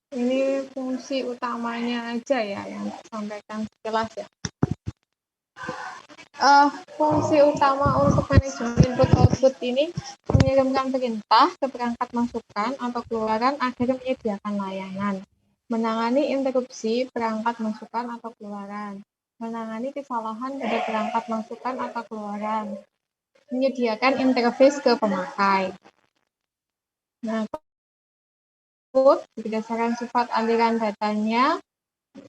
Ini fungsi utamanya aja ya yang disampaikan sekilas ya. Fungsi utama untuk manajemen input output ini mengirimkan perintah ke perangkat masukan atau keluaran agar menyediakan layanan, menangani interupsi perangkat masukan atau keluaran, menangani kesalahan pada perangkat masukan atau keluaran, menyediakan interface ke pemakai. Nah, output berdasarkan sifat aliran datanya,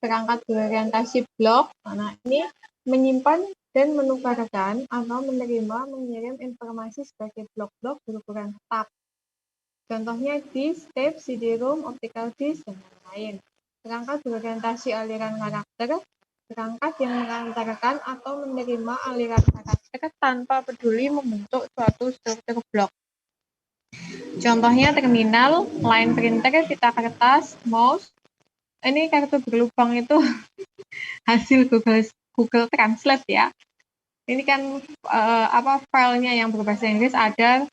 perangkat berorientasi blok. Nah, ini menyimpan dan menukarkan atau menerima mengirim informasi sebagai blok-blok berukuran tetap. Contohnya disk, tape, CD-ROM, optical disk, dan lain-lain. Perangkat berorientasi aliran karakter, perangkat yang mengantarkan atau menerima aliran karakter tanpa peduli membentuk suatu struktur blok. Contohnya terminal, line printer, pita kertas, mouse. Ini kartu berlubang itu hasil Google Translate ya. Ini kan filenya yang berbahasa Inggris ada.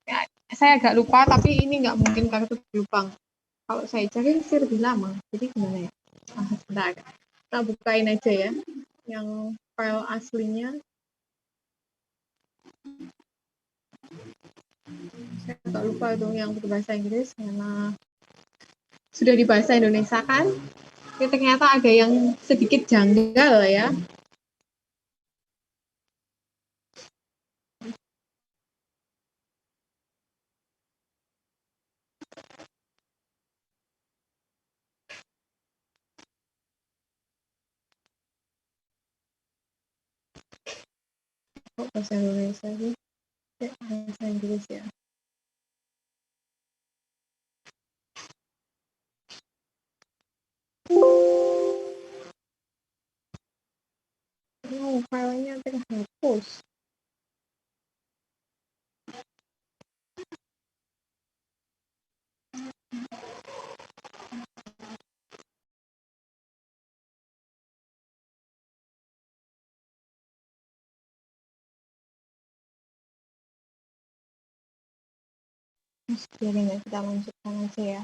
Ya, saya agak lupa, tapi ini nggak mungkin kartu berlubang. Kalau saya cari sih lebih lama. Jadi gimana ya? Sebentar. Kita bukain aja ya. Yang file aslinya. Saya agak lupa itu yang berbahasa Inggris karena sudah di bahasa Indonesia kan. Ini ternyata ada yang sedikit janggal ya. Kok bahasa Indonesia sih? Bahasa Inggris ya. Oh, filenya terhapus. Biarin ya, kita lanjutkan aja ya.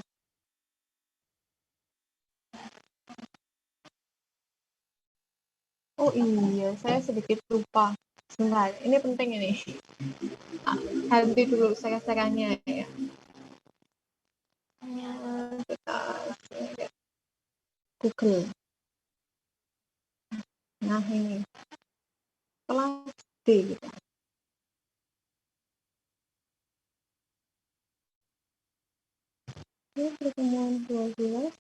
Oh iya, saya sedikit lupa. Sebentar, ini penting ini. Ganti dulu sekarang-sekarangnya ya. Kita lihat Google. Nah ini, kelas D kita. Ini pertemuan 12.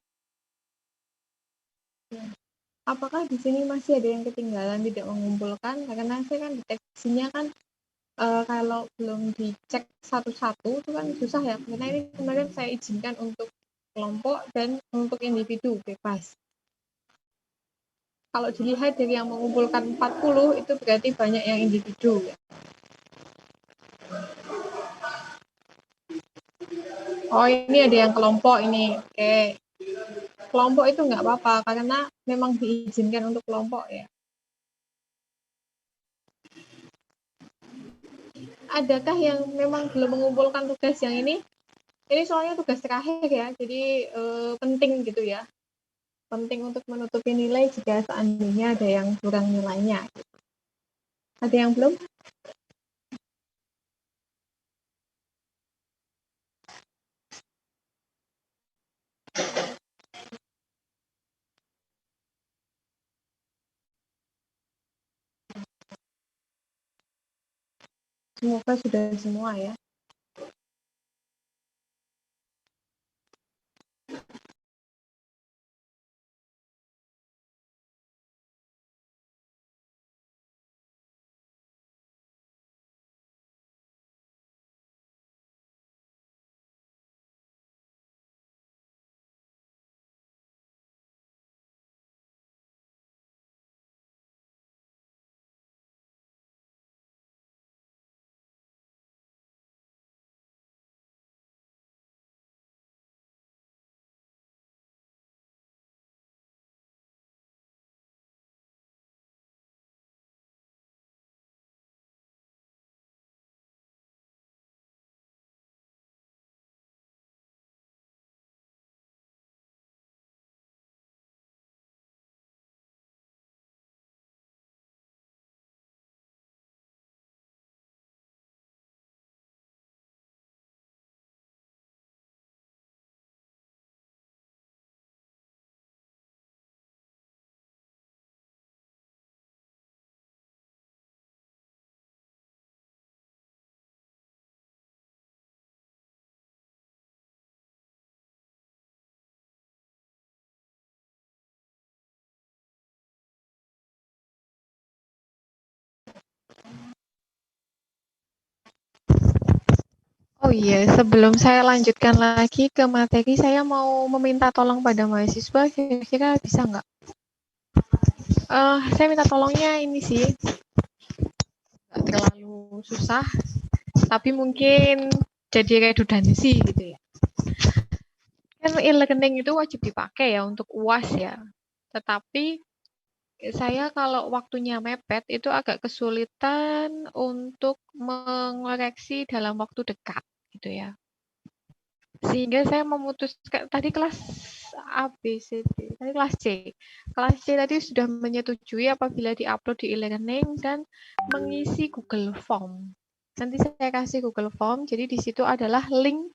Ya. Apakah di sini masih ada yang ketinggalan tidak mengumpulkan? Karena saya kan deteksinya kan kalau belum dicek satu-satu itu kan susah ya. Karena ini kemarin saya izinkan untuk kelompok dan untuk individu bebas. Kalau dilihat dari yang mengumpulkan 40 itu berarti banyak yang individu ya. Oh ini ada yang kelompok ini. Oke. Kelompok itu nggak apa-apa karena memang diizinkan untuk kelompok ya. Adakah yang memang belum mengumpulkan tugas yang ini? Ini soalnya tugas terakhir ya, jadi penting gitu ya. Penting untuk menutupi nilai jika seandainya ada yang kurang nilainya. Ada yang belum? Semoga sudah semua ya. iya, sebelum saya lanjutkan lagi ke materi, saya mau meminta tolong pada mahasiswa, kira-kira bisa nggak? Saya minta tolongnya ini sih, nggak terlalu susah, tapi mungkin jadi redundansi gitu ya. Kan e-learning itu wajib dipakai ya untuk UAS ya. Tetapi saya kalau waktunya mepet itu agak kesulitan untuk mengoreksi dalam waktu dekat gitu ya. Sehingga saya memutuskan tadi kelas A, B, C, D, tadi kelas C. Kelas C tadi sudah menyetujui apabila diupload di e-learning dan mengisi Google Form. Nanti saya kasih Google Form, jadi di situ adalah link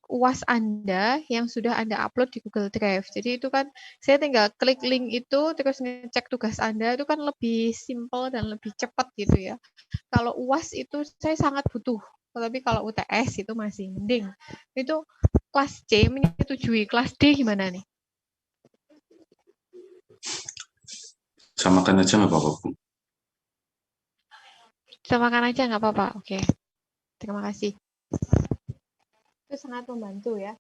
UAS Anda yang sudah Anda upload di Google Drive. Jadi itu kan saya tinggal klik link itu terus ngecek tugas Anda, itu kan lebih simpel dan lebih cepat gitu ya. Kalau UAS itu saya sangat butuh, tapi kalau UTS itu masih mending. Itu kelas C menyetujui, kelas D gimana nih? Samakan aja nggak apa-apa, Bu. Samakan aja nggak apa-apa, oke. Terima kasih. Itu sangat membantu ya.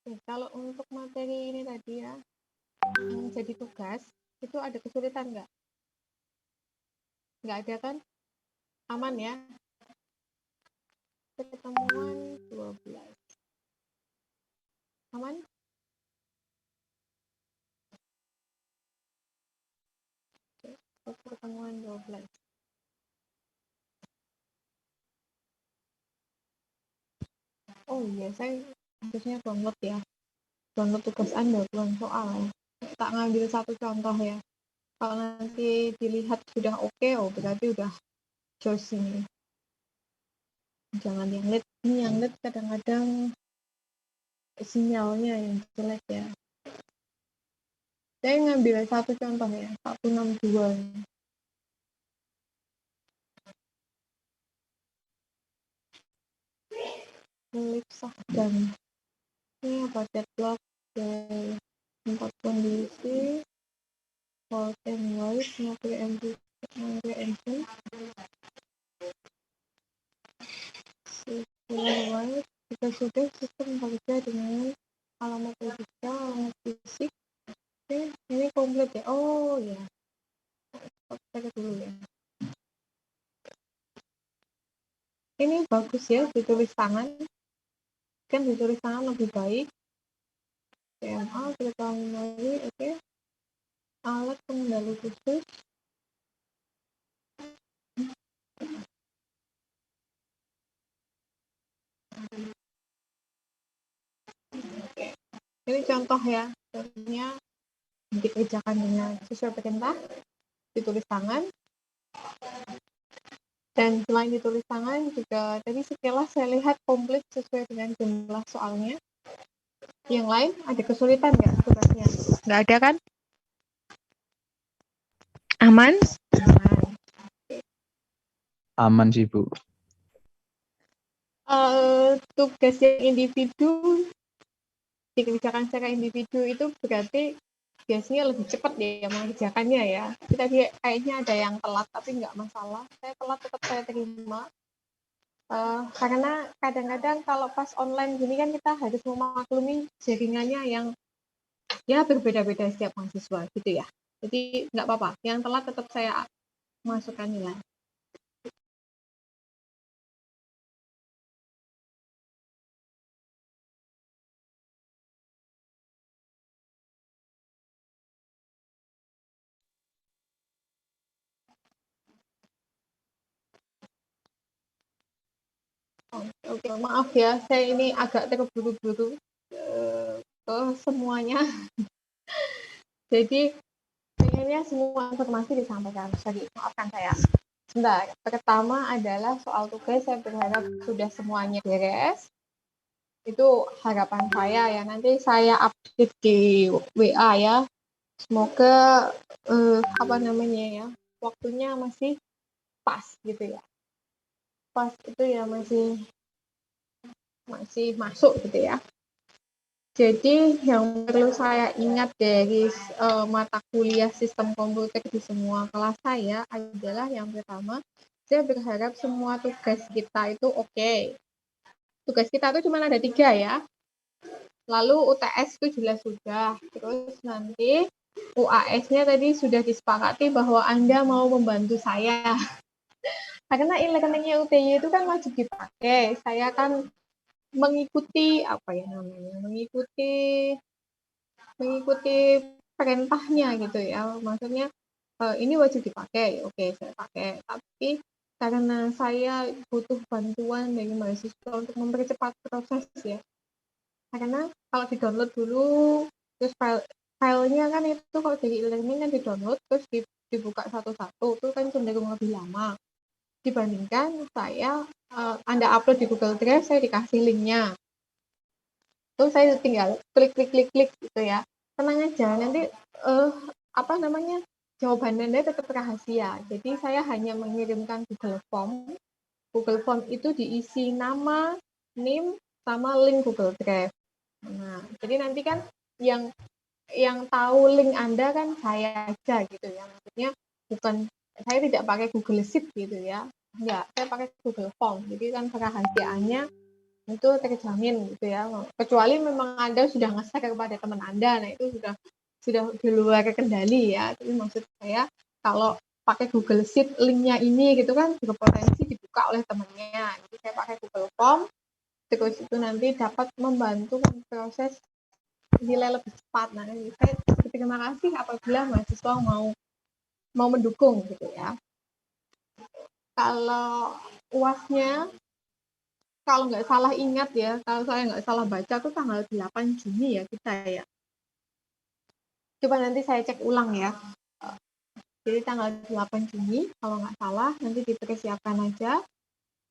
Oke, kalau untuk materi ini tadi ya, yang jadi tugas, itu ada kesulitan nggak? Nggak ada kan? Aman ya? Pertemuan 12. Aman? Oke, pertemuan 12. Oh iya, saya harusnya download ya. Download tugas Anda, bukan soal. Tak ngambil satu contoh ya. Kalau nanti dilihat sudah oke, oh berarti udah joss ini. Jangan yang lead. Ini yang lead kadang-kadang sinyalnya yang jelek ya. Saya ngambil satu contoh ya, 162. Klik sahdan. Ini apa? Deadlock, tempat kondisi, fault and voice, no preemption, circular jika sudah sistem bekerja dengan alamat logika, alamat fisik. Oke, ini komplit ya. Oh ya, saya dulu ya. Ini bagus ya, ditulis tangan. Kan ditulis tangan lebih baik. PMA, terminali, oke. Alat pengendali khusus. Oke. Ini contoh ya. Contohnya dikerjakan dengan sesuai perintah, ditulis tangan. Dan selain ditulis tangan juga tadi sekilas saya lihat komplit sesuai dengan jumlah soalnya. Yang lain ada kesulitan nggak tugasnya? Nggak ada kan? Aman? Aman. Aman sih, Bu. Tugas yang individu dikerjakan secara individu itu berarti biasanya lebih cepat ya mengerjakannya ya. Kita kayaknya ada yang telat tapi nggak masalah. Saya telat tetap saya terima. Karena kadang-kadang kalau pas online gini kan kita harus memaklumi jaringannya yang ya berbeda-beda setiap mahasiswa gitu ya. Jadi nggak apa-apa. Yang telat tetap saya masukkan nilai. Oke, maaf ya, saya ini agak terburu-buru ke semuanya. Jadi pengennya semua informasi disampaikan. Jadi maafkan saya. Sebentar, pertama adalah soal tugas, saya berharap sudah semuanya beres. Itu harapan saya ya, nanti saya update di WA ya. Semoga apa namanya ya, waktunya masih pas gitu ya. Pas itu ya masih masuk gitu ya. Jadi yang perlu saya ingat dari mata kuliah sistem komputer di semua kelas saya adalah yang pertama, Saya berharap semua tugas kita itu oke. Tugas kita itu cuma ada 3 ya. Lalu UTS itu jelas sudah. Terus nanti UAS-nya tadi sudah disepakati bahwa Anda mau membantu saya. Karena e-learning-nya UTY itu kan wajib dipakai. Saya kan mengikuti apa ya namanya? Mengikuti perintahnya gitu ya. Maksudnya ini wajib dipakai. Oke, saya pakai. Tapi karena saya butuh bantuan dari mahasiswa untuk mempercepat proses ya. Karena kalau di-download dulu, terus filenya kan itu kalau dari e-learning kan di-download, terus dibuka satu-satu, itu kan cenderung lebih lama. Dibandingkan saya, Anda upload di Google Drive, saya dikasih linknya. Terus saya tinggal klik gitu ya. Tenang aja, nanti jawaban Anda tetap rahasia. Jadi saya hanya mengirimkan Google Form. Google Form itu diisi nama, NIM, sama link Google Drive. Nah, jadi nanti kan yang tahu link Anda kan saya aja gitu ya. Maksudnya bukan saya tidak pakai Google Sheet gitu ya. Enggak, saya pakai Google Form. Jadi kan kerahasiaannya itu terjamin gitu ya. Kecuali memang Anda sudah nge-share kepada teman Anda, nah itu sudah di luar kendali ya. Tapi maksud saya kalau pakai Google Sheet linknya ini gitu kan berpotensi dibuka oleh temannya. Jadi saya pakai Google Form, terus itu nanti dapat membantu proses nilai lebih cepat. Nah, saya berterima kasih apabila mahasiswa mau mendukung gitu ya. Kalau UASnya, kalau nggak salah ingat ya, kalau saya nggak salah baca tuh tanggal 8 Juni ya kita ya. Coba nanti saya cek ulang ya. Jadi tanggal 8 Juni, kalau nggak salah, nanti dipersiapkan aja.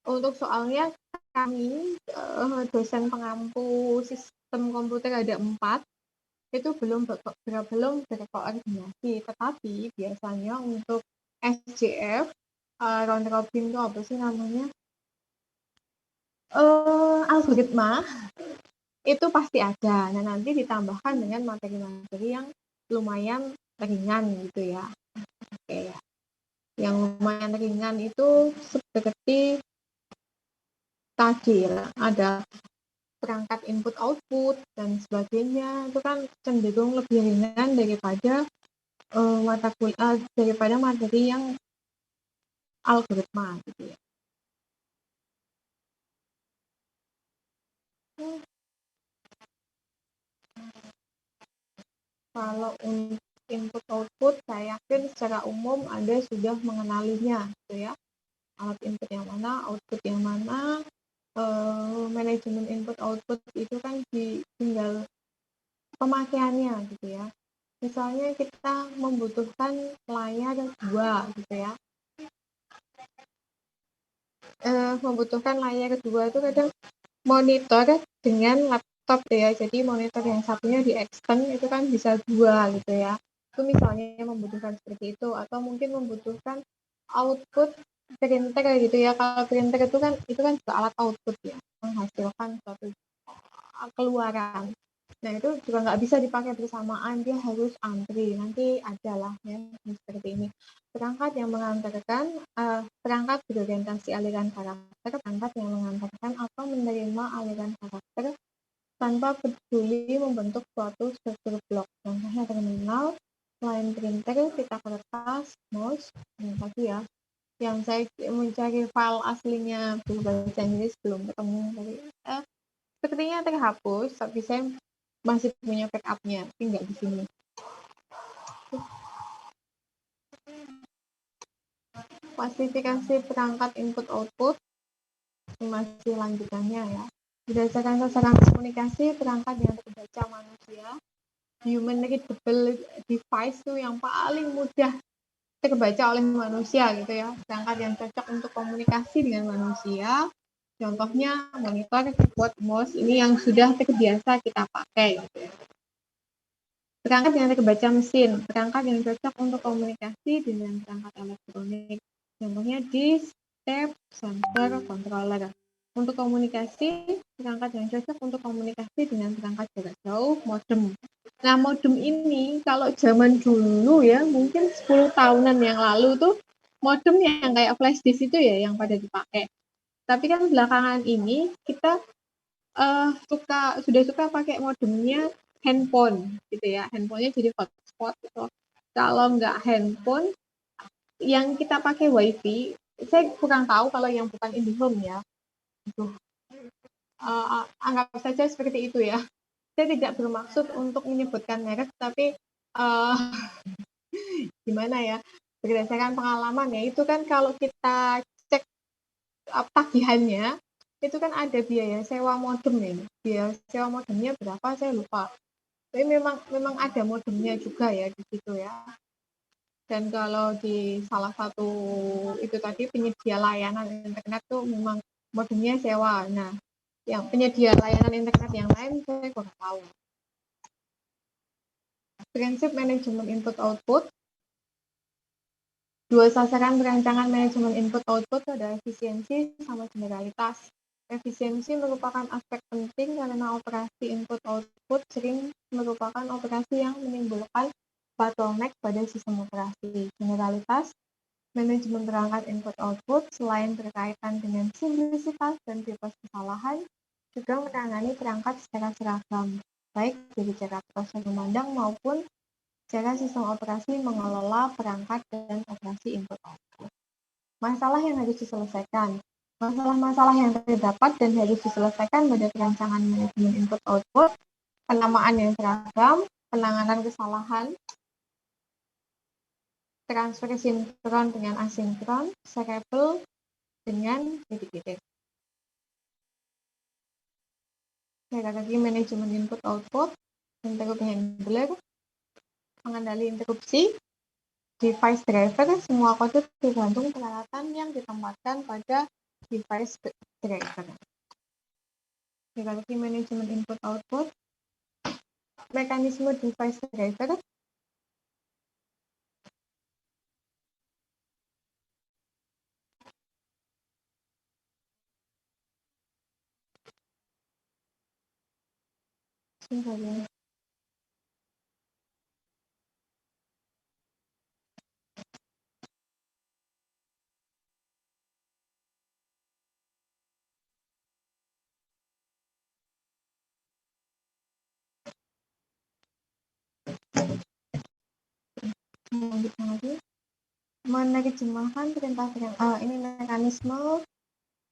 Untuk soalnya kami, dosen pengampu sistem komputer ada 4, itu belum berkoordinasi. Tetapi biasanya untuk SJF, round robin itu apa sih namanya? Algoritma, itu pasti ada. Nah, nanti ditambahkan dengan materi-materi yang lumayan ringan gitu ya. Oke ya. Yang lumayan ringan itu seperti tadi ya, ada perangkat input output dan sebagainya. Itu kan cenderung lebih ringan daripada daripada materi yang algoritma gitu ya. Kalau untuk input output, saya yakin secara umum Anda sudah mengenalinya gitu ya. Alat input yang mana, output yang mana, manajemen input output itu kan tinggal pemakaiannya gitu ya. Misalnya kita membutuhkan layar 2 gitu ya. Membutuhkan layar 2 itu kadang monitor dengan laptop ya. Jadi monitor yang satunya di extend itu kan bisa 2 gitu ya. Itu misalnya membutuhkan seperti itu, atau mungkin membutuhkan output printer gitu ya. Kalau printer itu kan juga alat output ya, menghasilkan suatu keluaran. Nah, itu juga nggak bisa dipakai bersamaan, dia harus antri. Nanti adalah ya seperti ini. Perangkat yang mengantarkan, perangkat berorientasi aliran karakter, perangkat yang mengantarkan atau menerima aliran karakter tanpa peduli membentuk suatu struktur blok. Contohnya terminal, line printer, pita kertas, mouse, yang tadi ya. Yang saya mencari file aslinya berbahasa Inggris belum ketemu tadi. Sepertinya terhapus, tapi saya masih punya backup-nya, tapi nggak di sini. Klasifikasi perangkat input-output, masih lanjutannya ya. Berdasarkan sasaran komunikasi, perangkat yang terbaca manusia, human readable device itu yang paling mudah terbaca oleh manusia gitu ya. Perangkat yang cocok untuk komunikasi dengan manusia, contohnya monitor, keyboard, mouse, ini yang sudah terbiasa kita pakai gitu ya. Perangkat yang terbaca mesin, perangkat yang cocok untuk komunikasi dengan perangkat elektronik. Contohnya disk, tape, sensor, controller. Untuk komunikasi, perangkat yang cocok untuk komunikasi dengan perangkat jarak jauh, modem. Nah, modem ini kalau zaman dulu ya, mungkin 10 tahunan yang lalu tuh modem yang kayak flash disk itu ya yang pada dipakai. Tapi kan belakangan ini kita sudah suka pakai modemnya handphone gitu ya. Handphonenya jadi hotspot gitu. Kalau nggak handphone, yang kita pakai wifi, saya kurang tahu kalau yang bukan IndiHome ya. Gitu. Anggap saja seperti itu ya. Saya tidak bermaksud untuk menyebutkan merek, tapi gimana ya, berdasarkan pengalaman ya, itu kan kalau kita cek tagihannya, itu kan ada biaya sewa modem ya. Biaya sewa modemnya berapa saya lupa. Tapi memang ada modemnya juga ya di situ ya. Dan kalau di salah satu itu tadi penyedia layanan internet tuh memang modemnya sewa. Nah, yang penyedia layanan internet yang lain saya kurang tahu. Prinsip manajemen input-output. Dua sasaran perancangan manajemen input-output adalah efisiensi sama generalitas. Efisiensi merupakan aspek penting karena operasi input-output sering merupakan operasi yang menimbulkan bottleneck pada sistem operasi. Generalitas, manajemen perangkat input-output selain berkaitan dengan simplisitas dan bebas kesalahan, juga menangani perangkat secara seragam, baik dari cara proses memandang maupun cara sistem operasi mengelola perangkat dan operasi input-output. Masalah yang harus diselesaikan. Masalah-masalah yang terdapat dan harus diselesaikan pada perancangan manajemen input-output, penamaan yang seragam, penanganan kesalahan, transfer sinkron dengan asinkron, variabel dengan titik-titik. Hierarki manajemen input-output, interrupt handler, pengendali interupsi, device driver, semua kode tergantung peralatan yang ditempatkan pada device driver. Hierarki manajemen input-output, mekanisme device driver, menerjemahkan perintah-perintah ini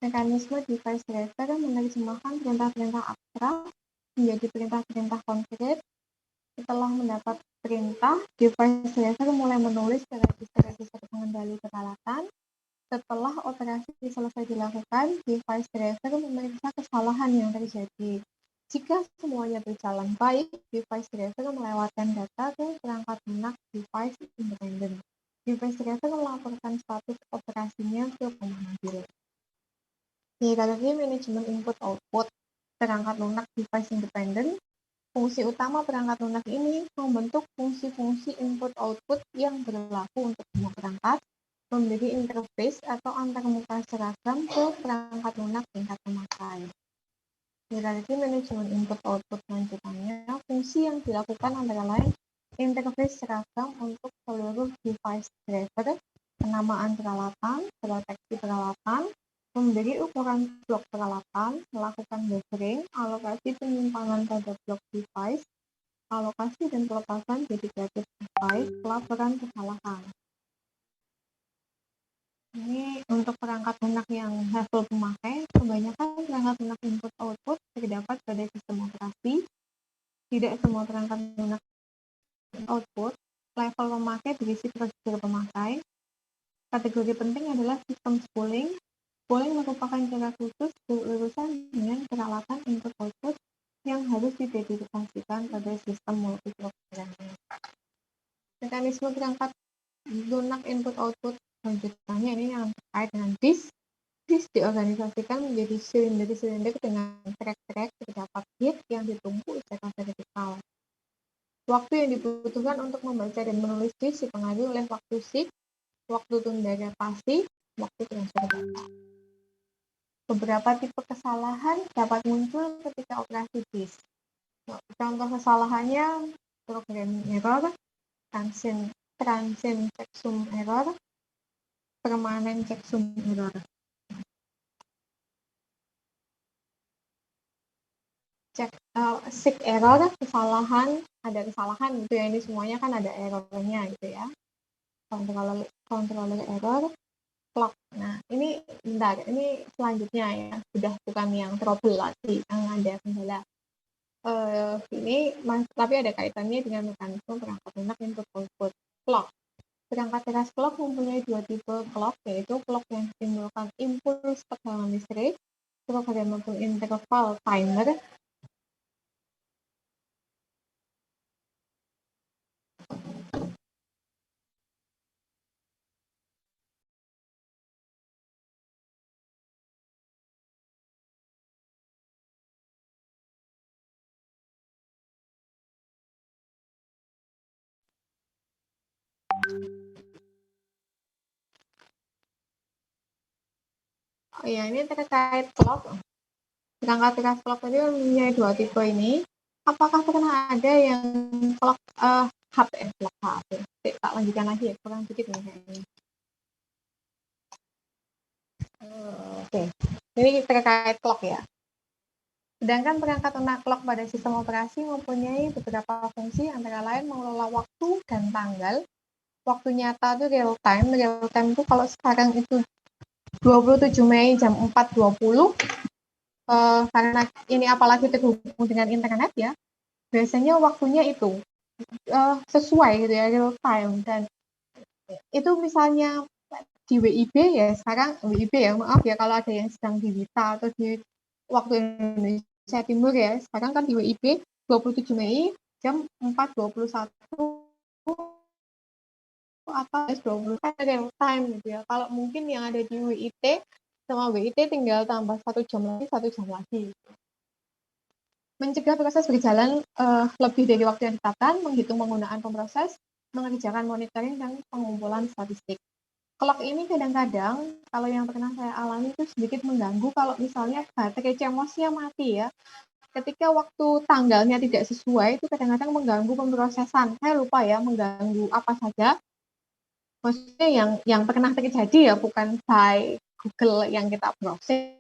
mekanisme device driver menerjemahkan perintah-perintah abstrak menjadi perintah-perintah konkret. Setelah mendapat perintah, device driver mulai menulis ke register pengendali peralatan. Setelah operasi selesai dilakukan, device driver memeriksa kesalahan yang terjadi. Jika semuanya berjalan baik, device driver melewatkan data ke perangkat lunak device independen. Device driver melaporkan status operasinya ke pemanggil. Hierarki manajemen input-output perangkat lunak device independen. Fungsi utama perangkat lunak ini membentuk fungsi-fungsi input-output yang berlaku untuk semua perangkat, memberi interface atau antarmuka seragam ke perangkat lunak tingkat pemakai. Hierarki manajemen input-output lanjutannya, fungsi yang dilakukan antara lain interface seragam untuk seluruh device driver, penamaan peralatan, proteksi peralatan, memberi ukuran blok peralatan, melakukan buffering, alokasi penyimpanan pada blok device, alokasi dan pelepasan dedicated device, pelaporan kesalahan. Ini untuk perangkat lunak yang level pemakai, kebanyakan perangkat lunak input-output terdapat pada sistem operasi. Tidak semua perangkat lunak output level pemakai berisi prosedur pemakai. Kategori penting adalah sistem spooling. Spooling merupakan cara khusus berurusan dengan peralatan input-output yang harus didedikasikan pada sistem multiprogramming. Mekanisme perangkat lunak input-output lanjutannya ini yang terkait dengan disk. Disk diorganisasikan menjadi silinder-silinder dengan track-track terdapat bit yang ditunggu secara vertikal. Waktu yang dibutuhkan untuk membaca dan menulis disk dipengaruhi oleh waktu seek, waktu tunda datasi, waktu transfer data. Beberapa tipe kesalahan dapat muncul ketika operasi disk. Contoh kesalahannya programming error, transaction checksum error, permanen checksum error. Sig error, ada kesalahan gitu ya, ini semuanya kan ada errornya gitu ya. Controller error, clock. Nah, ini bentar, ini selanjutnya ya, sudah bukan yang trouble lagi, yang ada kendala. Ini tapi ada kaitannya dengan mekanisme perangkat lunak input output. Clock. Perangkat keras clock mempunyai dua tipe clock, yaitu clock yang menimbulkan impuls tegangan listrik, programmable interval timer. Oh ya, ini terkait clock. Perangkat keras clock tadi mempunyai dua tipe ini. Apakah pernah ada yang clock HP? Clock HP. Tak lanjutkan lagi ya, kurang sedikit nih kayaknya. Oke. Ini terkait clock ya. Sedangkan perangkat lunak clock pada sistem operasi mempunyai beberapa fungsi, antara lain mengelola waktu dan tanggal. Waktu nyata itu real time. Real time itu kalau sekarang itu 27 Mei jam 4.20, karena ini apalagi terhubung dengan internet ya, biasanya waktunya itu sesuai gitu ya, real time. Dan itu misalnya di WIB ya, sekarang WIB ya, maaf ya kalau ada yang sedang di WITA atau di waktu Indonesia Timur ya, sekarang kan di WIB 27 Mei jam 4.21 atau 20 kan real time gitu ya. Kalau mungkin yang ada di WIT sama WIT tinggal tambah 1 jam lagi. Mencegah proses berjalan lebih dari waktu yang ditetapkan, menghitung penggunaan pemroses, mengerjakan monitoring dan pengumpulan statistik. Clock ini kadang-kadang, kalau yang pernah saya alami itu sedikit mengganggu kalau misalnya baterai CMOS-nya mati ya. Ketika waktu tanggalnya tidak sesuai, itu kadang-kadang mengganggu pemrosesan. Saya lupa ya, mengganggu apa saja. Maksudnya yang pernah terjadi ya, bukan by Google yang kita proses.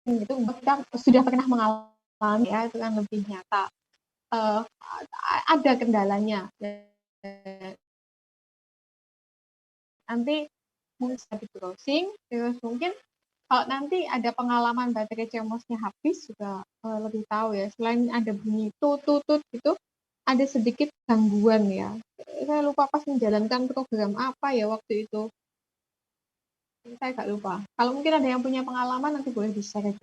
Itu kita sudah pernah mengalami ya, itu kan lebih nyata. Ada kendalanya. Nanti mungkin bisa di browsing, terus mungkin kalau nanti ada pengalaman baterai CMOS-nya habis juga lebih tahu ya. Selain ada bunyi tutut gitu, ada sedikit gangguan ya. Saya lupa pas menjalankan program apa ya waktu itu. Saya nggak lupa. Kalau mungkin ada yang punya pengalaman nanti boleh di-share.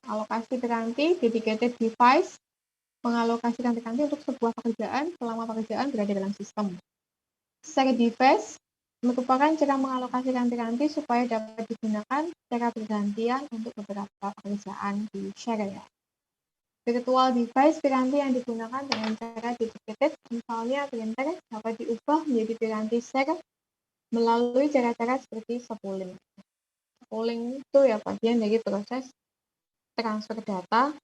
Alokasi teranti, dedicated device, mengalokasikan teranti untuk sebuah pekerjaan selama pekerjaan berada dalam sistem. Share device merupakan cara mengalokasikan teranti supaya dapat digunakan secara bergantian untuk beberapa pekerjaan di share ya. Virtual device piranti yang digunakan dengan cara dedicated, misalnya printer, dapat diubah menjadi piranti share melalui cara-cara seperti spooling. Spooling itu ya bagian dari proses transfer data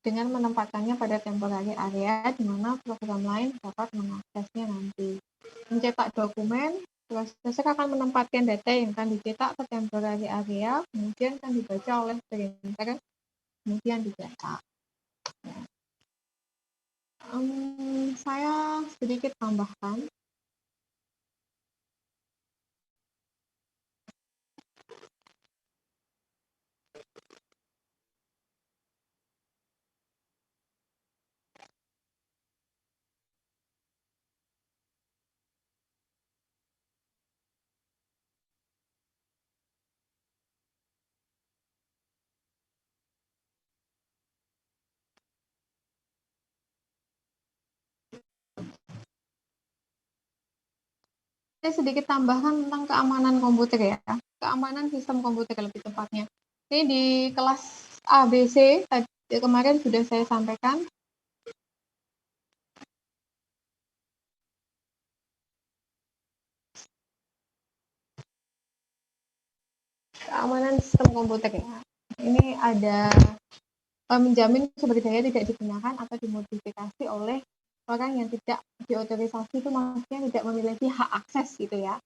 dengan menempatkannya pada temporary area di mana program lain dapat mengaksesnya nanti. Mencetak dokumen, prosesor akan menempatkan data yang akan dicetak ke temporary area, kemudian akan dibaca oleh printer, kemudian dicetak. Saya sedikit tambahkan. Saya sedikit tambahkan tentang keamanan komputer ya, keamanan sistem komputer lebih tepatnya. Ini di kelas ABC tadi kemarin sudah saya sampaikan. Keamanan sistem komputer ya. Ini ada menjamin sumber daya tidak digunakan atau dimodifikasi oleh orang yang tidak diotorisasi, itu maksudnya tidak memiliki hak akses gitu ya.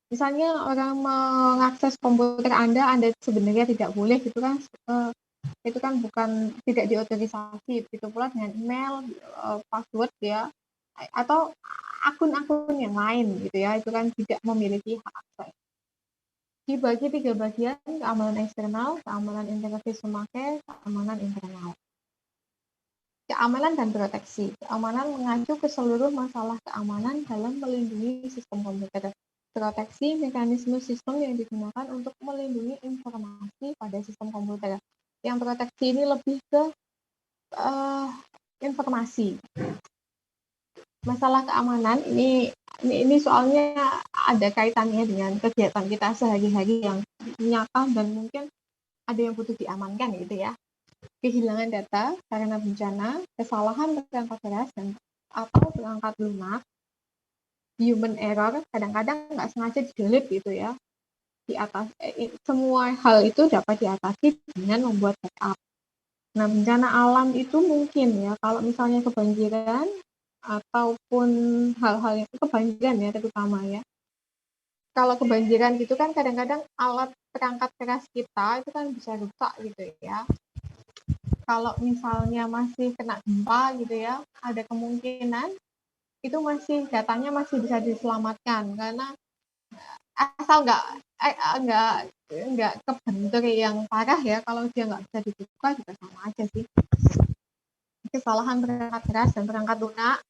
Misalnya orang mengakses komputer Anda sebenarnya tidak boleh gitu kan, itu kan bukan tidak diotorisasi. Begitu pula dengan email, password ya, atau akun-akun yang lain gitu ya, itu kan tidak memiliki hak akses. Dibagi 3 bagian, keamanan eksternal, keamanan interface pemakai, keamanan internal. Keamanan dan proteksi. Keamanan mengacu ke seluruh masalah keamanan dalam melindungi sistem komputer. Proteksi mekanisme sistem yang digunakan untuk melindungi informasi pada sistem komputer. Yang proteksi ini lebih ke informasi. Masalah keamanan ini soalnya ada kaitannya dengan kegiatan kita sehari-hari yang nyata dan mungkin ada yang butuh diamankan gitu ya. Kehilangan data karena bencana, kesalahan perangkat keras dan atau perangkat lunak, human error, kadang-kadang nggak sengaja di-delete gitu ya. Di atas semua hal itu dapat diatasi dengan membuat backup. Nah, bencana alam itu mungkin ya, kalau misalnya kebanjiran ataupun hal-hal yang kebanjiran ya terutama ya. Kalau kebanjiran gitu kan kadang-kadang alat perangkat keras kita itu kan bisa rusak gitu ya. Kalau misalnya masih kena gempa gitu ya, ada kemungkinan itu masih datanya masih bisa diselamatkan karena asal nggak kebentur yang parah ya, kalau dia nggak bisa dibuka juga sama aja sih. Kesalahan perangkat keras dan perangkat lunak,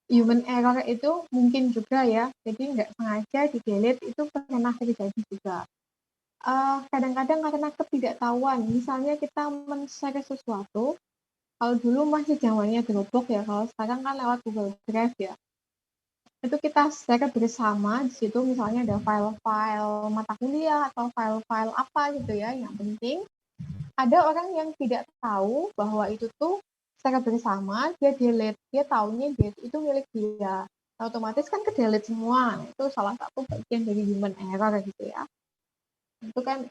human error itu mungkin juga ya, jadi nggak sengaja di-delete itu pernah terjadi juga. Kadang-kadang karena ketidaktahuan, misalnya kita men-share sesuatu, kalau dulu masih zamannya Dropbox ya, kalau sekarang kan lewat Google Drive ya. Itu kita share bersama, di situ misalnya ada file-file mata kuliah atau file-file apa gitu ya, yang penting ada orang yang tidak tahu bahwa itu tuh secara bersama, dia delete, dia taunya itu milik dia. Otomatis kan ke-delete semua, itu salah satu bagian dari human error gitu ya. Itu kan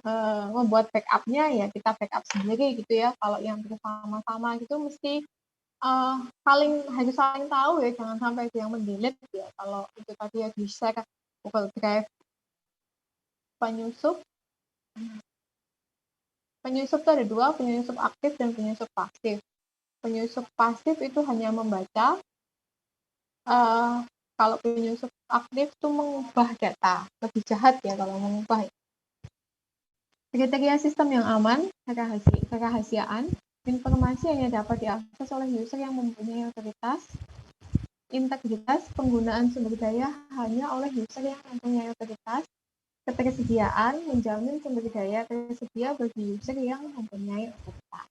membuat backup-nya ya kita backup sendiri gitu ya. Kalau yang bersama-sama gitu mesti harus saling tahu ya, jangan sampai itu yang mendelete ya. Kalau itu tadi ya di-share Google Drive. Penyusup itu ada 2, penyusup aktif dan penyusup pasif. Penyusup pasif itu hanya membaca, kalau penyusup aktif itu mengubah data, lebih jahat ya kalau mengubah. Kriteria sistem yang aman, kerahasiaan, informasi hanya dapat diakses oleh user yang mempunyai otoritas, integritas, penggunaan sumber daya hanya oleh user yang mempunyai otoritas, ketersediaan, menjamin sumber daya tersedia bagi user yang mempunyai otoritas.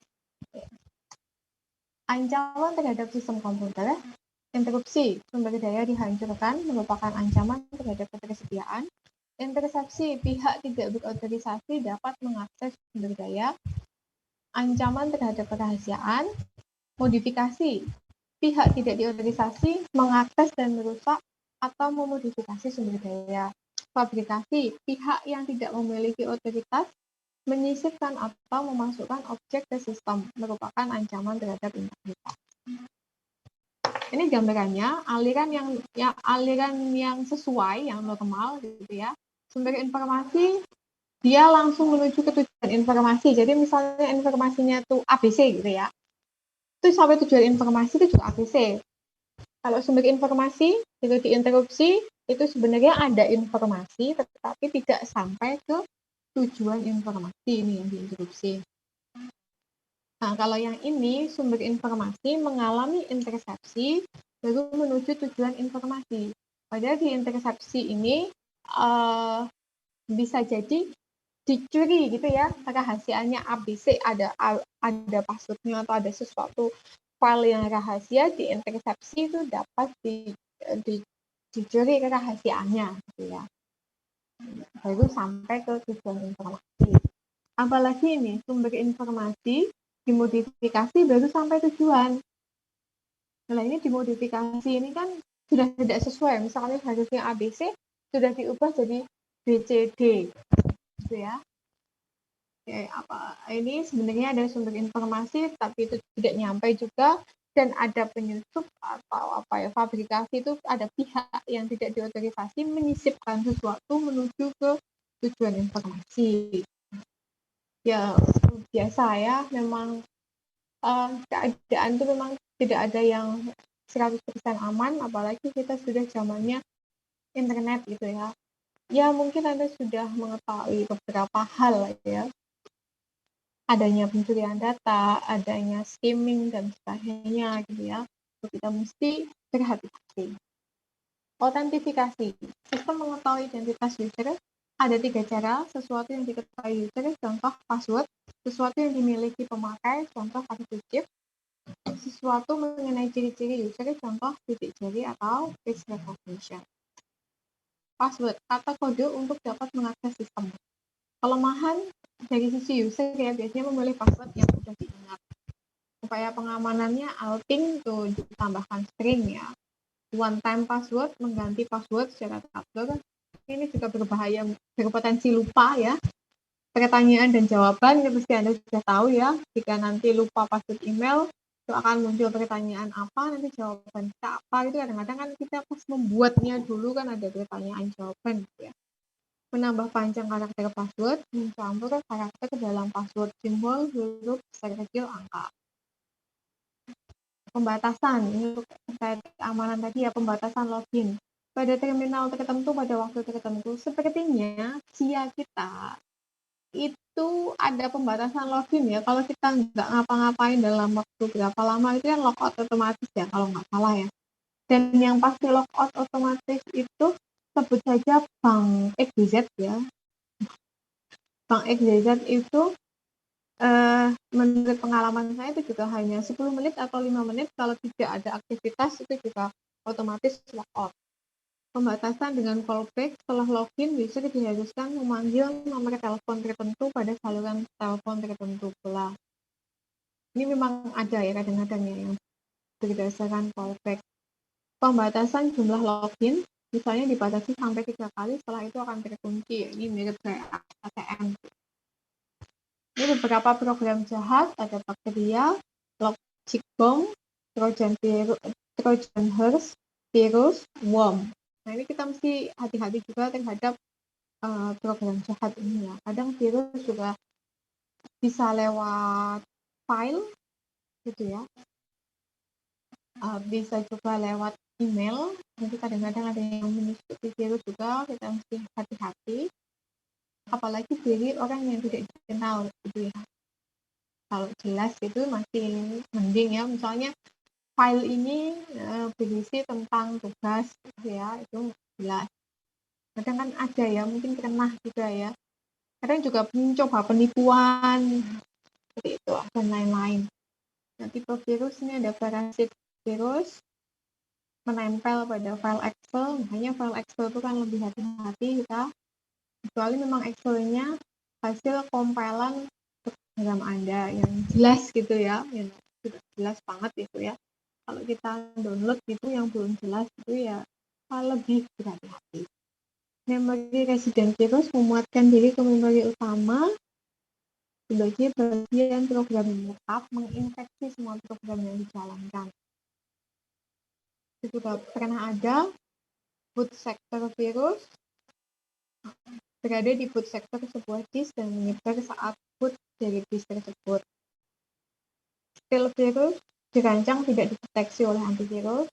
Ancaman terhadap sistem komputer, interupsi, sumber daya dihancurkan, merupakan ancaman terhadap ketersediaan. Intersepsi, pihak tidak berotorisasi dapat mengakses sumber daya. Ancaman terhadap kerahasiaan. Modifikasi, pihak tidak diotorisasi mengakses dan merusak atau memodifikasi sumber daya. Fabrikasi, pihak yang tidak memiliki otoritas menyisipkan atau memasukkan objek ke sistem, merupakan ancaman terhadap integritas. Ini gambarannya, aliran yang sesuai, yang normal gitu ya. Sumber informasi dia langsung menuju ke tujuan informasi. Jadi misalnya informasinya tuh ABC gitu ya. Itu sampai tujuan informasi itu juga ABC. Kalau sumber informasi itu diinterupsi, itu sebenarnya ada informasi tetapi tidak sampai ke tujuan informasi, ini yang diinterupsi. Nah, kalau yang ini sumber informasi mengalami intersepsi baru menuju tujuan informasi. Padahal di intersepsi ini bisa jadi dicuri gitu ya, rahasianya ABC, ada passwordnya atau ada sesuatu file yang rahasia, di intersepsi itu dapat dicuri kerahasiaannya gitu ya. Baru sampai ke tujuan informasi. Apalagi ini sumber informasi dimodifikasi baru sampai tujuan. Nah, ini dimodifikasi ini kan sudah tidak sesuai. Misalnya harusnya ABC sudah diubah jadi BCD gitu ya. apa ini sebenarnya ada sumber informasi tapi itu tidak nyampe juga, dan ada penyusup atau fabrikasi itu ada pihak yang tidak diotorisasi menyisipkan sesuatu menuju ke tujuan informasi. Ya biasa ya, memang keadaan itu memang tidak ada yang 100% aman, apalagi kita sudah zamannya internet gitu ya. Ya mungkin Anda sudah mengetahui beberapa hal ya, adanya pencurian data, adanya skimming dan sebagainya gitu ya. Kita mesti berhati-hati. Autentifikasi. Sistem mengetahui identitas user ada 3 cara. Sesuatu yang diketahui user, contoh password. Sesuatu yang dimiliki pemakai, contoh kartu chip. Sesuatu mengenai ciri-ciri user, contoh titik jari atau face recognition. Password, kata kode untuk dapat mengakses sistem. Kelemahan dari sisi user ya, biasanya memilih password yang sudah diingat. Upaya pengamanannya alting tuh ditambahkan string ya. One time password, mengganti password secara teratur. Ini juga berbahaya, berpotensi lupa ya. Pertanyaan dan jawaban, ya pasti Anda sudah tahu ya. Jika nanti lupa password email, itu akan muncul pertanyaan apa, nanti jawaban kita apa. Itu kadang-kadang kan kita pas membuatnya dulu kan ada pertanyaan jawaban gitu ya. Menambah panjang karakter password, mencampur karakter dalam password, simbol, huruf, besar kecil, angka. Pembatasan, ini untuk terkait keamanan tadi ya, pembatasan login. Pada terminal tertentu, pada waktu tertentu, sepertinya SIA kita itu ada pembatasan login ya. Kalau kita nggak ngapa-ngapain dalam waktu berapa lama, itu kan logout otomatis ya, kalau nggak salah ya. Dan yang pasti logout otomatis itu, sebut saja Bank XYZ ya. Bank XYZ itu menurut pengalaman saya itu juga hanya 10 menit atau 5 menit, kalau tidak ada aktivitas itu juga otomatis logout. Pembatasan dengan callback setelah login, bisa diharuskan memanggil nomor telepon tertentu pada saluran telepon tertentu pula. Ini memang ada ya kadang-kadang ya yang berdasarkan callback. Pembatasan jumlah login, misalnya dibatasi sampai 3 kali, setelah itu akan terkunci. Ini mirip kayak ATM. Ini beberapa program jahat, ada Bacteria, Logic Bomb, Trojan Horse, virus, worm. Nah ini kita mesti hati-hati juga terhadap program jahat ini ya. Kadang virus juga bisa lewat file gitu ya. Bisa juga lewat email. Nanti kadang-kadang ada yang menyusupi virus juga, kita mesti hati-hati. Apalagi dari orang yang tidak dikenal gitu ya. Kalau jelas itu masih mending ya, misalnya file ini berisi tentang tugas gitu ya, itu jelas. Kadang kan ada ya, mungkin pernah juga ya. Kadang juga mencoba penipuan seperti itu dan lain-lain. Nah, tipe virus ini ada parasit virus, menempel pada file Excel, makanya file Excel itu kan lebih hati-hati kita, kecuali memang Excel-nya hasil compilan program Anda yang jelas gitu ya, yang sudah jelas banget itu ya. Kalau kita download itu yang belum jelas itu ya lebih berhati-hati. Memori resident virus memuatkan diri ke memori utama sebagai bagian program yang lengkap, menginfeksi semua program yang dijalankan. Itu juga pernah ada boot sector virus, berada di boot sector sebuah disk dan menyebar saat boot dari disk tersebut. Stealth virus dirancang tidak dideteksi oleh antivirus.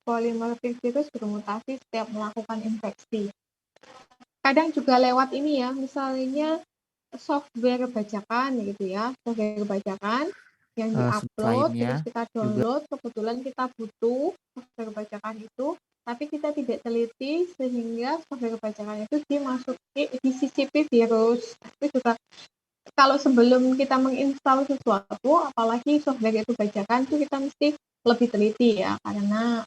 Polymorphic virus bermutasi setiap melakukan infeksi. Kadang juga lewat ini ya, misalnya software bajakan gitu ya, software bajakan yang diupload, terus kita download, kebetulan kita butuh software bajakan itu, tapi kita tidak teliti sehingga software bajakan itu disisipi virus. Itu juga kalau sebelum kita menginstal sesuatu, apalagi software itu bajakan, itu kita mesti lebih teliti ya, karena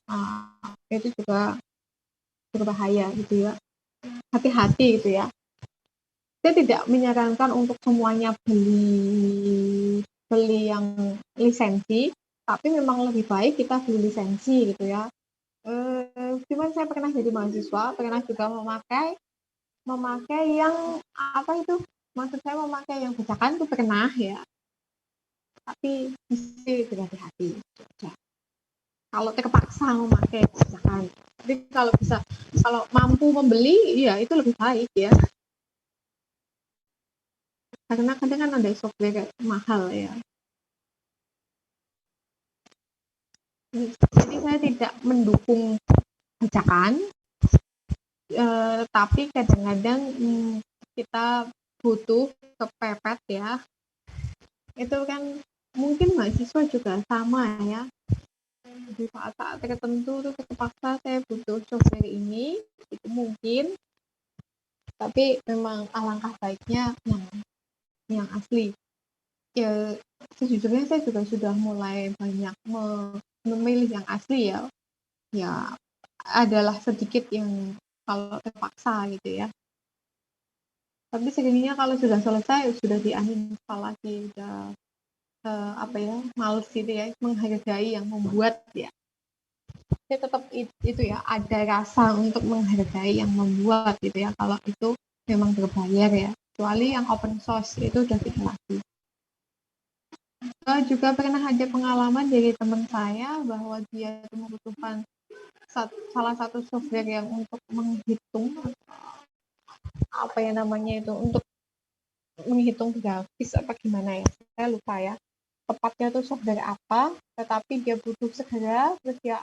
itu juga berbahaya gitu ya. Hati-hati gitu ya. Saya tidak menyarankan untuk semuanya beli yang lisensi, tapi memang lebih baik kita beli lisensi gitu ya. Cuman saya pernah jadi mahasiswa, pernah juga memakai yang apa itu maksud saya memakai yang bajakan itu pernah ya, tapi mesti berhati-hati. Kalau terpaksa memakai bajakan, tapi kalau bisa, kalau mampu membeli, ya itu lebih baik ya. Karena kadang kan ada software mahal ya. Jadi saya tidak mendukung bajakan, tapi kadang-kadang kita butuh kepepet ya. Itu kan mungkin mahasiswa juga sama ya. Di saat-saat tertentu tuh terpaksa saya butuh software ini, itu mungkin. Tapi memang alangkah baiknya yang asli. Ya, sejujurnya saya juga sudah mulai banyak memilih yang asli ya. Ya, adalah sedikit yang kalau terpaksa gitu ya. Tapi sebenarnya kalau sudah selesai, sudah di-uninstall lagi, udah apa ya, males gitu ya, menghargai yang membuat ya. Saya tetap itu ya, ada rasa untuk menghargai yang membuat gitu ya, kalau itu memang berbayar ya. Kecuali yang open source, itu udah tidak lagi. Juga pernah ada pengalaman dari teman saya bahwa dia membutuhkan salah satu software yang untuk menghitung apa ya namanya itu, untuk menghitung grafis apa gimana ya, saya lupa ya tepatnya tuh software apa, tetapi dia butuh segera, terus ya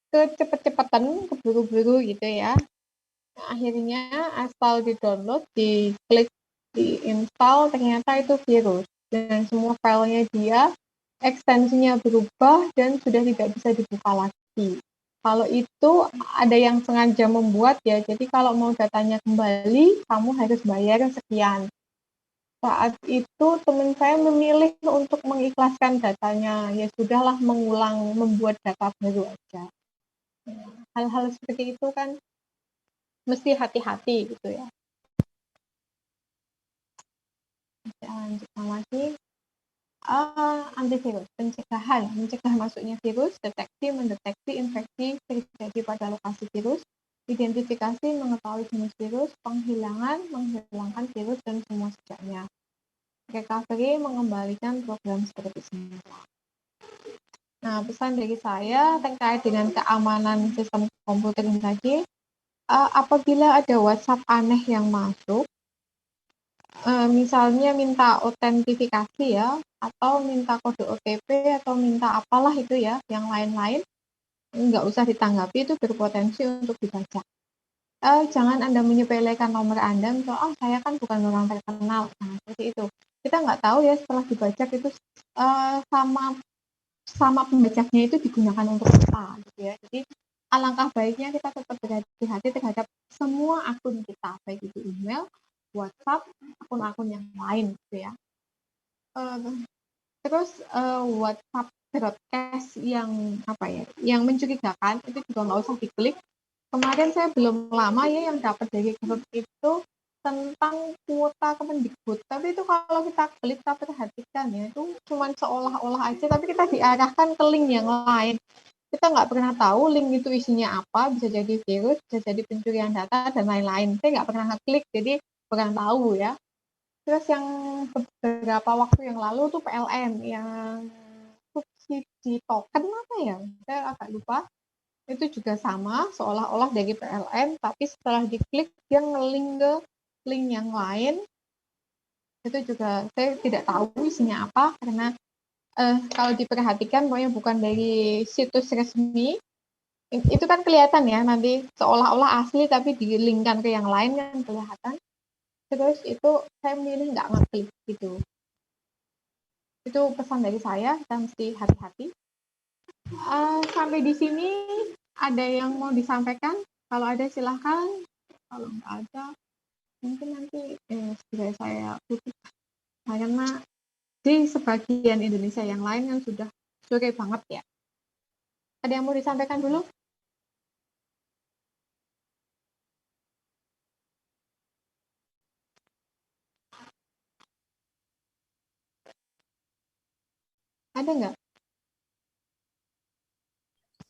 kecepet-cepetan, keburu-buru gitu ya. Nah, akhirnya asal di-download, diklik, di-install, ternyata itu virus dan semua filenya dia ekstensinya berubah dan sudah tidak bisa dibuka lagi. Kalau itu ada yang sengaja membuat ya, jadi kalau mau datanya kembali, kamu harus bayar sekian. Saat itu teman saya memilih untuk mengikhlaskan datanya, ya sudahlah mengulang, membuat data baru aja. Hal-hal seperti itu kan mesti hati-hati gitu ya. Lanjutkan lagi. Antivirus, pencegahan, mencegah masuknya virus, deteksi, mendeteksi infeksi terjadi pada lokasi virus, identifikasi, mengetahui jenis virus, penghilangan, menghilangkan virus dan semua sejaknya. Recovery, mengembalikan program seperti semula. Nah, pesan dari saya terkait dengan keamanan sistem komputer ini tadi, apabila ada WhatsApp aneh yang masuk, misalnya minta autentifikasi ya, atau minta kode OTP, atau minta apalah itu ya, yang lain-lain, nggak usah ditanggapi, itu berpotensi untuk dibaca. Jangan Anda menyepelekan nomor Anda, misal, saya kan bukan orang terkenal, nah seperti itu. Kita nggak tahu ya setelah dibajak itu sama pembajaknya itu digunakan untuk apa, gitu ya. Jadi alangkah baiknya kita tetap berhati-hati terhadap semua akun kita, baik itu email, WhatsApp, akun-akun yang lain, gitu ya. Terus WhatsApp broadcast yang apa ya, yang mencurigakan itu juga nggak usah diklik. Kemarin saya belum lama ya yang dapat dari grup itu tentang kuota Kemendikbud. Tapi itu kalau kita klik, kita perhatikan ya, itu cuma seolah-olah aja, tapi kita diarahkan ke link yang lain. Kita nggak pernah tahu link itu isinya apa, bisa jadi virus, bisa jadi pencurian data, dan lain-lain. Saya nggak pernah klik, jadi kurang tahu ya. Terus yang beberapa waktu yang lalu tuh PLN, yang subsidi token apa ya, saya agak lupa. Itu juga sama, seolah-olah dari PLN, tapi setelah diklik dia nge-link ke link yang lain. Itu juga saya tidak tahu isinya apa, karena kalau diperhatikan pokoknya bukan dari situs resmi. Itu kan kelihatan ya, nanti seolah-olah asli tapi di-linkkan ke yang lain kan kelihatan. Terus itu saya milih nggak ngeklik gitu. Itu pesan dari saya, kita mesti hati-hati. Sampai di sini ada yang mau disampaikan? Kalau ada silahkan. Kalau nggak ada, mungkin nanti segera saya tutup. Karena di sebagian Indonesia yang lain yang sudah sore banget ya. Ada yang mau disampaikan dulu? Ada nggak?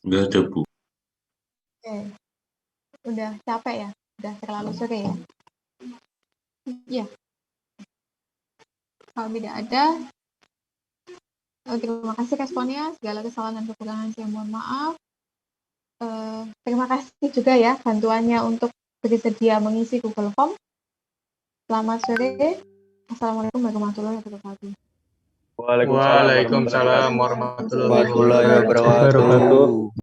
Nggak ada, Bu. Oke. Udah capek ya? Udah terlalu sore ya? Ya, kalau tidak ada, terima kasih responnya. Segala kesalahan dan kekurangan saya mohon maaf. Terima kasih juga ya bantuannya untuk bersedia mengisi Google Form. Selamat sore. Assalamualaikum warahmatullahi wabarakatuh. Waalaikumsalam warahmatullahi Waalaikumsalam wabarakatuh. warahmatullahi Warahmatullahi wabarakatuh. wabarakatuh.